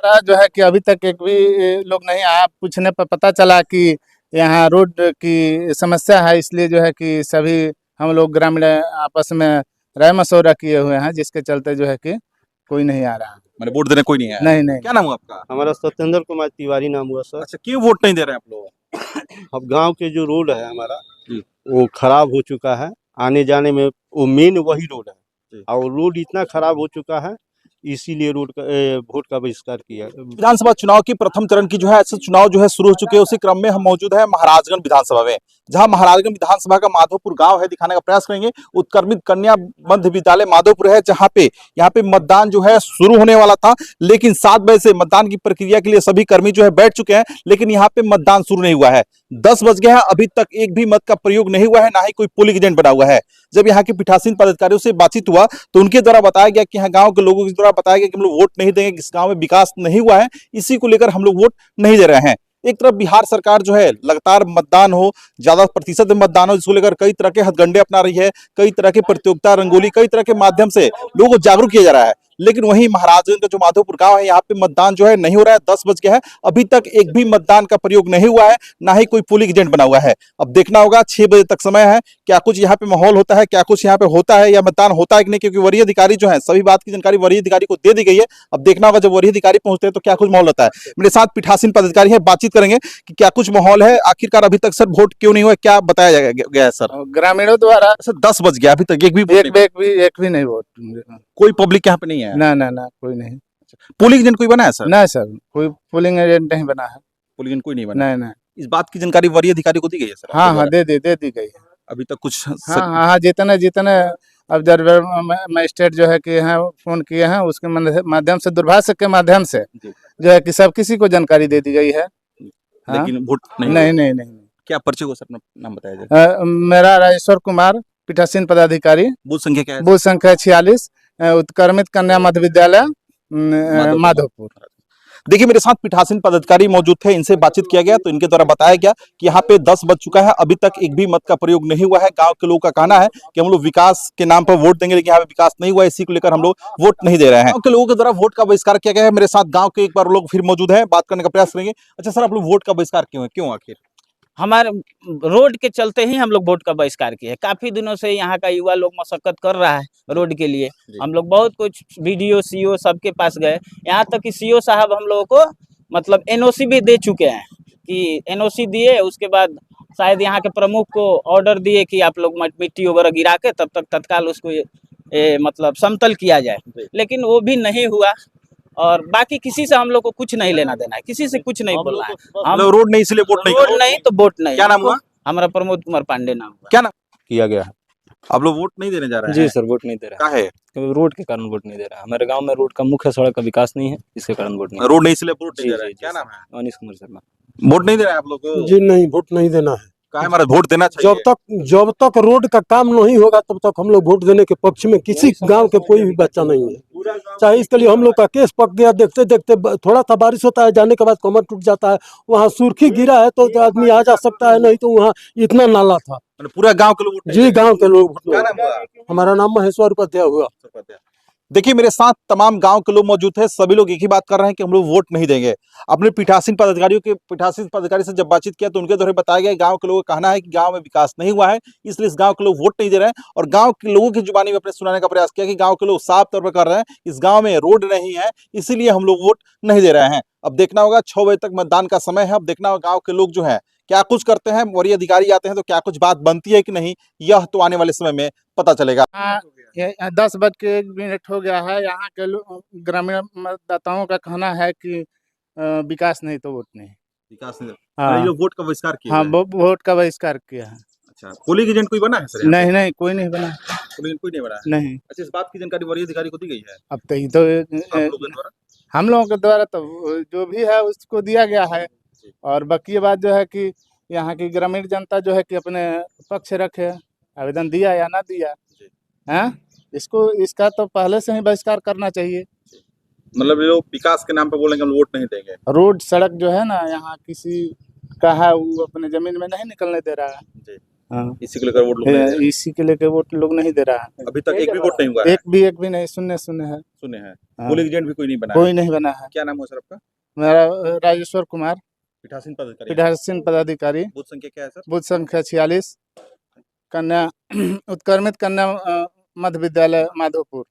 द्वारा जो है कि अभी तक एक भी लोग नहीं आया। पूछने पर पता चला कि यहाँ रोड की समस्या है, इसलिए जो है कि सभी हम लोग ग्रामीण आपस में राय मशवरा किए हुए हैं, जिसके चलते जो है कि कोई नहीं आ रहा। मैंने वोट देने कोई नहीं आया? नहीं नहीं। क्या नाम हुआ आपका? हमारा सत्येंद्र कुमार तिवारी नाम हुआ सर। अच्छा, क्यों वोट नहीं दे रहे हैं आप लोग? अब गांव के जो रोड है हमारा जी। वो खराब हो चुका है, आने जाने में वो मेन वही रोड जी। है और रोड इतना खराब हो चुका है, इसीलिए वोट का बहिष्कार किया। विधानसभा चुनाव की प्रथम चरण की जो है ऐसे चुनाव जो है शुरू हो चुके हैं। उसी क्रम में हम मौजूद है महाराजगंज विधानसभा में, जहां महाराजगंज विधानसभा का माधोपुर गांव है, दिखाने का प्रयास करेंगे। उत्क्रमित कन्या मध्य विद्यालय माधोपुर है, जहां पे यहाँ पे मतदान जो है शुरू होने वाला था, लेकिन 7 बजे से मतदान की प्रक्रिया के लिए सभी कर्मी जो है बैठ चुके हैं, लेकिन यहाँ पे मतदान शुरू नहीं हुआ है। 10 बज गए हैं, अभी तक एक भी मत का प्रयोग नहीं हुआ है, ना ही कोई पोलिंग एजेंट बना हुआ है। जब यहाँ के पीठासीन पदाधिकारियों से बातचीत हुआ तो उनके द्वारा बताया गया कि यहाँ गांव के लोगों के द्वारा बताया गया कि हम लोग वोट नहीं देंगे, इस गांव में विकास नहीं हुआ है, इसी को लेकर हम लोग वोट नहीं दे रहे हैं। एक तरफ बिहार सरकार जो है लगातार मतदान हो, ज्यादा प्रतिशत में मतदान हो, जिसको लेकर कई तरह के हथगंडे अपना रही है, कई तरह के प्रतियोगिता, रंगोली, कई तरह के माध्यम से लोगों को जागरूक किया जा रहा है। लेकिन वहीं महाराजगंज का जो माधोपुर गांव है, यहाँ पे मतदान जो है नहीं हो रहा है। 10 बज गया है, अभी तक एक भी मतदान का प्रयोग नहीं हुआ है, ना ही कोई पोलिंग एजेंट बना हुआ है। अब देखना होगा 6 बजे तक समय है, क्या कुछ यहाँ पे माहौल होता है, क्या कुछ यहाँ पे होता है या मतदान होता है कि नहीं, क्योंकि वरीय अधिकारी जो है सभी बात की जानकारी वरीय अधिकारी को दे दी गई है। अब देखना होगा जब वरीय अधिकारी पहुंचते हैं तो क्या कुछ माहौल होता है। मेरे साथ पीठासीन पदाधिकारी है, बातचीत करेंगे कि क्या कुछ माहौल है, आखिरकार अभी तक सर वोट क्यों नहीं हुआ, क्या बताया गया है सर? ग्रामीणों द्वारा सर 10 बज गया, अभी तक एक भी नहीं वोट, कोई पब्लिक यहाँ पे नहीं है? ना कोई नहीं। पोलिंग एजेंट कोई बना है सर? नहीं सर, कोई पोलिंग एजेंट नहीं बना है। पोलिंग एजेंट कोई नहीं बना? नहीं। इस बात की जानकारी वरीय अधिकारी को दी गई है सर? हाँ दे दी गई है। अभी तक कुछ हाँ जितने ऑब्जर्वर मजिस्ट्रेट जो है कि यहाँ फोन किए हैं, उसके माध्यम से, दूरभाष के माध्यम से जो है कि सब किसी को जानकारी दे दी गई है। लेकिन वोट नहीं। क्या पर्चे को सर नाम बताया जाए? मेरा राजेश्वर कुमार, पीठासीन पदाधिकारी। बूथ संख्या क्या है? बूथ संख्या 46, उत्क्रमित कन्या मध्य विद्यालय माधोपुर। देखिए मेरे साथ पीठासीन पदाधिकारी मौजूद थे, इनसे बातचीत किया गया तो इनके द्वारा बताया गया कि यहाँ पे 10 बज चुका है, अभी तक एक भी मत का प्रयोग नहीं हुआ है। गांव के लोगों का कहना है कि हम लोग विकास के नाम पर वोट देंगे, लेकिन यहाँ पे विकास नहीं हुआ है, इसी को लेकर हम लोग वोट नहीं दे रहे हैं। गांव के लोगों के द्वारा वोट का बहिष्कार किया गया है। मेरे साथ गाँव के एक बार लोग फिर मौजूद है, बात करने का प्रयास करेंगे। अच्छा सर, आप लोग वोट का बहिष्कार क्यों आखिर? हमारे रोड के चलते ही हम लोग वोट का बहिष्कार किए हैं। काफी दिनों से यहाँ का युवा लोग मशक्कत कर रहा है रोड के लिए। हम लोग बहुत कुछ BDO CO सबके पास गए, यहाँ तक कि CO साहब हम लोगों को मतलब NOC भी दे चुके हैं कि NOC दिए, उसके बाद शायद यहाँ के प्रमुख को ऑर्डर दिए कि आप लोग मिट्टी वगैरह गिरा के तब तक तत्काल उसको मतलब समतल किया जाए, लेकिन वो भी नहीं हुआ। और बाकी किसी से हम लोग को कुछ नहीं लेना देना है, किसी से कुछ नहीं बोलना है। हम रोड नहीं इसलिए वोट नहीं तो वोट नहीं। क्या नाम हुआ? हमारा प्रमोद कुमार पांडे नाम हुआ। क्या नाम किया गया है? आप लोग वोट नहीं देने जा रहे हैं? जी सर, वोट नहीं दे रहा क्या है? है, रोड के कारण वोट नहीं दे रहा है। हमारे गांव में रोड का मुख्य सड़क का विकास नहीं है, इसके कारण वोट नहीं। रोड नहीं इसलिए वोट नहीं दे रहे हैं। क्या नाम है? अनिश कुमार शर्मा। वोट नहीं दे रहे हैं आप लोग? जी नहीं, वोट नहीं देना है। हमारा वोट देना चाहिए। जब तक रोड का काम नहीं होगा तब तक हम लोग वोट देने के पक्ष में किसी गांव के कोई भी बच्चा नहीं है। चाहे इसके लिए हम लोग का केस पक गया, देखते देखते थोड़ा सा बारिश होता है, जाने के बाद कमर टूट जाता है, वहाँ सुर्खी गिरा है तो आदमी आ जा सकता है, नहीं तो वहाँ इतना नाला था। पूरा गांव के लोग? जी गांव के लोग। हमारा नाम महेश्वर उपाध्याय हुआ। देखिए मेरे साथ तमाम गांव के लोग मौजूद हैं, सभी लोग एक ही बात कर रहे हैं कि हम लोग वोट नहीं देंगे। अपने पीठासीन पदाधिकारी से जब बातचीत किया तो उनके द्वारा बताया गया गांव के लोगों का कहना है कि गांव में विकास नहीं हुआ है, इसलिए इस गांव के लोग वोट नहीं दे रहे हैं। और गांव के लोगों की जुबानी में अपने सुनाने का प्रयास किया कि गांव के लोग साफ तौर पर कर रहे हैं इस गांव में रोड नहीं है, इसीलिए हम लोग वोट नहीं दे रहे हैं। अब देखना होगा 6 बजे तक मतदान का समय है, अब देखना होगा गाँव के लोग जो है क्या कुछ करते हैं, वरीय अधिकारी आते हैं तो क्या कुछ बात बनती है कि नहीं, यह तो आने वाले समय में पता चलेगा। 10:01 हो गया है। यहाँ के ग्रामीण मतदाताओं का कहना है कि विकास नहीं तो वोट नहीं। विकास नहीं? हाँ, ये वोट का बहिष्कार किया? हाँ, वोट का बहिष्कार किया है। अच्छा, पोलिंग एजेंट कोई बना है सर? नहीं, कोई नहीं बना। कोई नहीं बना है? नहीं। अच्छा, इस बात की जानकारी वरीय अधिकारी को दी गई है? अब तो हम लोगों के द्वारा तो जो भी है उसको दिया गया है, और बाकी बात जो है कि यहाँ की ग्रामीण जनता जो है कि अपने पक्ष रखे, आवेदन दिया या ना दिया है, इसका तो पहले से ही बहिष्कार करना चाहिए। मतलब लोग विकास के नाम पे बोलेंगे हम वोट नहीं देंगे। रोड सड़क जो है ना यहाँ किसी का है, वो अपने जमीन में नहीं निकलने दे रहा है। हाँ इसी को लेकर वोट लोग नहीं दे रहे इसी के लेके वोट लोग नहीं दे रहा है। हैं। अभी तक एक भी वोट नहीं हुआ है। एक भी नहीं, सुनने है। सुने हैं हाँ, पोलिंग एजेंट भी कोई नहीं बना है। कोई नहीं बना है। क्या नाम है सर आपका? मेरा राजेश्वर कुमार, पीठासीन पदाधिकारी। पीठासीन पदाधिकारी, बूथ संख्या क्या है सर? बूथ संख्या 46, कन्या उत्क्रमित कन्या मध्य विद्यालय माधोपुर।